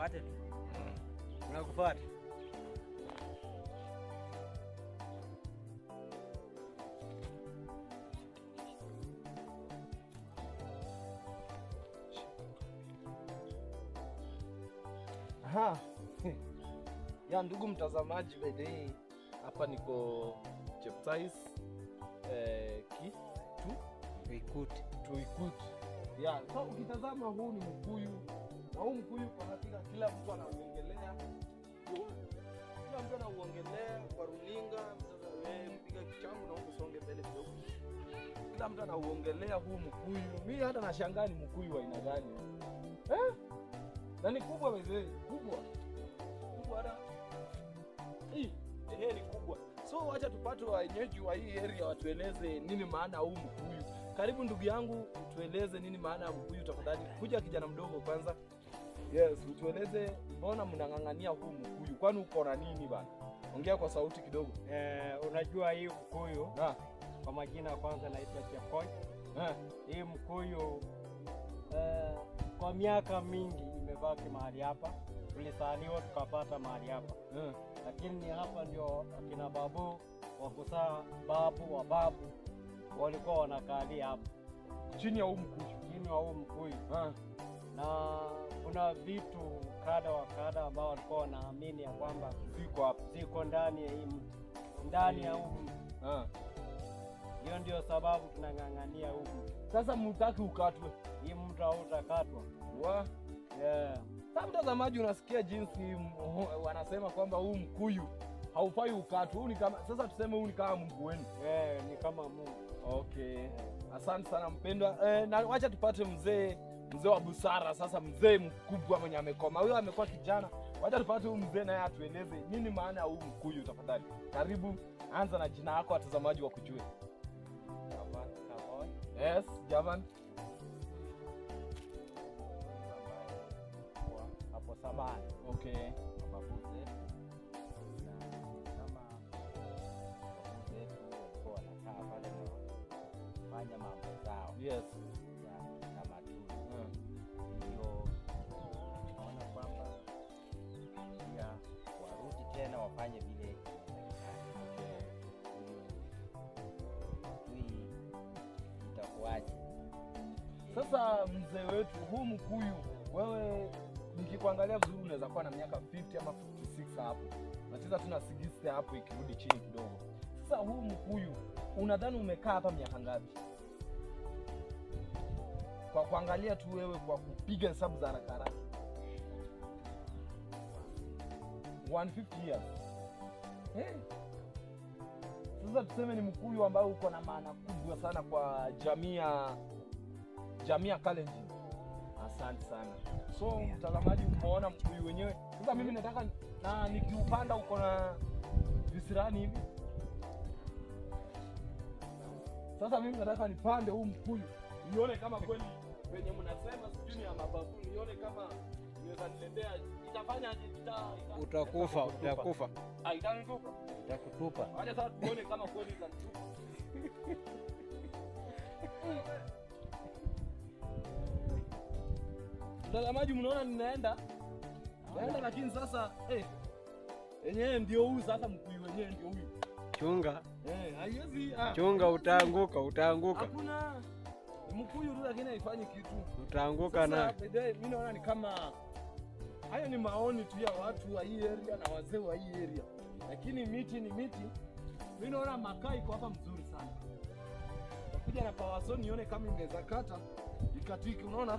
Nifuate. Nakufuata. Aha. Ya ndugu mtazamaji, bede hapa niko Cheptais Tuikut. Ya, so ukitazama huu ni mkuyu. Na huu mkuyu kwa hakika kila mtu anauongelea. Kila mtu anauongelea kwa runinga, mpiga kichangu na usonge mbele kidogo. Kila mtu anauongelea huu mkuyu. Mimi hata nashangaa ni mkuyu wa aina gani. Na ni kubwa mzee, kubwa. Kubwa hata. Ni kubwa. So acha tupate wenyeji wa hii area watueleze nini maana huu mkuyu. Karibu ndugu yangu, utueleze nini maana ya mkuyu tafadhali. Kuja kijana mdogo kwanza. Yes, utueleze mbona mnang'ang'ania huu mkuyu? Kwani uko na nini bana? Ongea kwa sauti kidogo. Unajua hii mkuyu? Kwa majina kwanza naitwa Chepkoi. Hii mkuyu kwa miaka mingi imebaki mahali hapa. Tulisaliwa tukapata mahali hapa. Lakini hapa ndio akina babu wakusaa babu wa babu walikuwa wanakalia hapa chini ya huu mkuyu. Chini ya huu mkuyu. Na kuna vitu kadha wa kadha ambao walikuwa wanaamini ya kwamba ziko hapa, ziko ndani ya hii mti, ndani ya huu mti. Hiyo ndio sababu tunang'ang'ania huu mti. Sasa mtaki ukatwe? Hii mti hautakatwa. Sasa mtazamaji, unasikia jinsi wanasema kwamba huu mkuyu haufai ukatwe. Huu ni kama, sasa tuseme huu ni kama Mungu wenu. Ni kama Mungu. Okay. Asante sana mpendwa. Na wacha tupate mzee wa busara sasa, mzee mkubwa mwenye amekoma. Huyo amekuwa kijana. Wacha tupate huyu mzee naye atueleze nini maana ya huu mkuyu tafadhali. Karibu, anza na jina lako watazamaji wakujue. Javan Kaboy. Yes, Javan. Hapo samani. Okay. Babu zetu. Na kama babu zetu walikuwa wanakaa pale na fanya mambo zao. Yes. Kama tu. Hiyo naona kwamba pia warudi tena wafanye vile itakuwaje. Sasa mzee wetu, huu mkuyu wewe nikikuangalia vizuri unaweza kuwa na miaka 50 ama 56 hapo. Nacheza tuna 60 hapo ikirudi chini kidogo. Sasa huu mkuyu unadhani umekaa hapa miaka ngapi? Kwa kuangalia tu wewe, kwa kupiga hesabu za haraka haraka. 150 years. Sasa tuseme ni mkuyu ambao uko na maana kubwa sana kwa jamii ya Kalenjin. Asante sana. So mtazamaji, umeona mkuyu wenyewe. Sasa mimi nataka na nikiupanda uko na visirani hivi. Sasa mimi nataka nipande huu mkuyu nione kama kweli wenye mnasema sijui ya mababu, nione kama niweza niletea. Itafanya utakufa. Itanitupa. Itakutupa. Acha sasa tuone kama kweli itanitupa. Mtazamaji, mnaona ninaenda lakini sasa yenyewe ndio huyu sasa, mkuyu wenyewe ndio huyu. Chunga. Haiwezi. Chunga, utaanguka. Hakuna mkuyu tu lakini haifanyi kitu. Utaanguka na. Mimi naona ni kama hayo ni maoni tu ya watu wa hii area na wazee wa hii area. Lakini miti ni miti. Mimi naona makaa iko hapa mzuri sana. Nakuja na power saw nione kama ingeweza kata ikatiki, unaona?